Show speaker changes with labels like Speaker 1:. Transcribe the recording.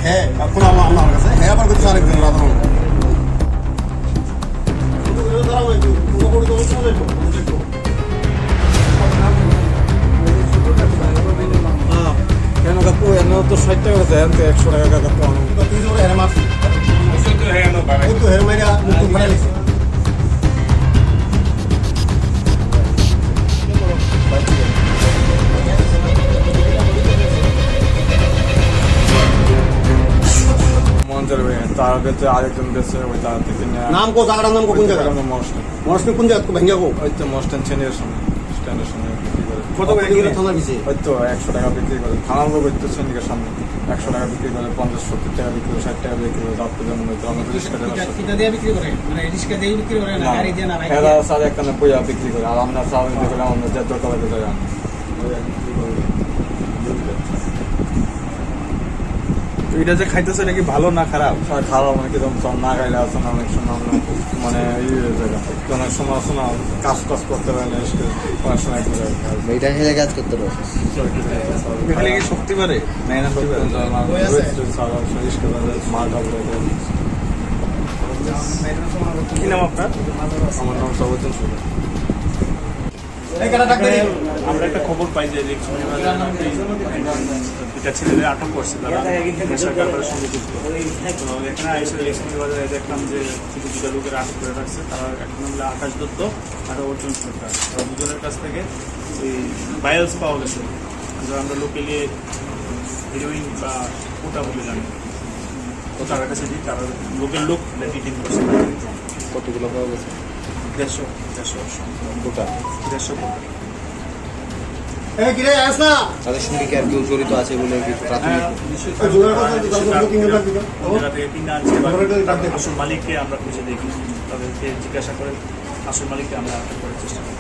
Speaker 1: হ্যাঁ এখন আমার কাছে হ্যাঁ আবার করছে আরেকজন রাধারণ
Speaker 2: কেন কাকু এনে তো 60 টাকা আছে এনতে 100 টাকা কাকু আমি
Speaker 1: তুই যে হ্যাঁ মারছি
Speaker 3: তো হ্যাঁ নো বাড়াই
Speaker 1: তো হ্যাঁ মাইরা মুখ ফাড়া লিখছে
Speaker 2: মঞ্জুর ভাই তার আগে যে আরেকজন দেশে ওই তার থেকে
Speaker 1: নাম কো জায়গাটার নাম কো কোন জায়গা
Speaker 2: মস্ট
Speaker 1: মনস্কি কোন জায়গা ভেঙ্গা কো
Speaker 2: ওই তো মস্টান চেনের সামনে স্ট্যান্ডের সামনে বিক্রি করে
Speaker 1: কত করে কিলো থানা দিছে
Speaker 2: ওই তো 100 টাকা বিক্রি করে থানার লোক ওই তো চেনিকের সামনে 100 টাকা বিক্রি করে 50-70 টাকা বিক্রি করে 60 টাকা বিক্রি করে তারপর যেমন হয়তো আমাদের রিক্সা
Speaker 4: কিটা দিয়ে বিক্রি করে মানে রিক্সা দিয়ে বিক্রি করে না গাড়ি দিয়ে না বাইক
Speaker 2: এরা স্যার একখানে বইয়া বিক্রি করে আর আমরা স্যার বিক্রি করে আমাদের যে দরকার লাগে যায়
Speaker 3: এটা যে খাইতেছে নাকি ভালো না খারাপ?
Speaker 2: স্যার খাওয়া মানে কিরকম স্যার না গাইলে আছে না অনেক সময় আমরা মানে অনেক সময় আছে না কাজ টাজ করতে পারে না অনেক সময়
Speaker 5: এটা হেলে কাজ করতে পারে
Speaker 3: এখানে কি শক্তি পারে না এনার্জি পারে? কি নাম আপনার?
Speaker 2: আমার নাম সর্বজন সুন্দর।
Speaker 1: এই কাটা ডাক্তার
Speaker 3: আমরা একটা খবর পাই যে দুটা ছেলেদের আটক করছে তারা নেশার ব্যাপারের সঙ্গে যুক্ত। তো এখানে এসে রেশমি বাজারে দেখলাম যে কিছু দুটা লোকের আটক করে রাখছে। তারা এক নাম হলো আকাশ দত্ত আর অর্জুন সরকার। তারা দুজনের কাছ থেকে ওই বায়ালস পাওয়া গেছে, যা আমরা লোকেলি হিরোইন বা কোটা বলে জানি। তো তার কাছে দিই তারা লোকের লোক ডিটেইন করছে।
Speaker 2: কতগুলো পাওয়া গেছে?
Speaker 3: 150
Speaker 2: গোটা
Speaker 3: 150 কোটা।
Speaker 1: এই কি রে আস না
Speaker 5: তাদের সঙ্গে কি আর কেউ জড়িত আছে বলে কিছু প্রাথমিক
Speaker 1: ওই জোগাড় করতে তো তারপর বুকিং এর দিকে
Speaker 3: জায়গা থেকে কিনে আনছে বা
Speaker 1: খবরের কাগজ ডাক দে।
Speaker 3: আসল মালিককে আমরা খুঁজে দেখি, তাদেরকে জিজ্ঞাসা করে আসল মালিককে আমরা আটক করার চেষ্টা করি।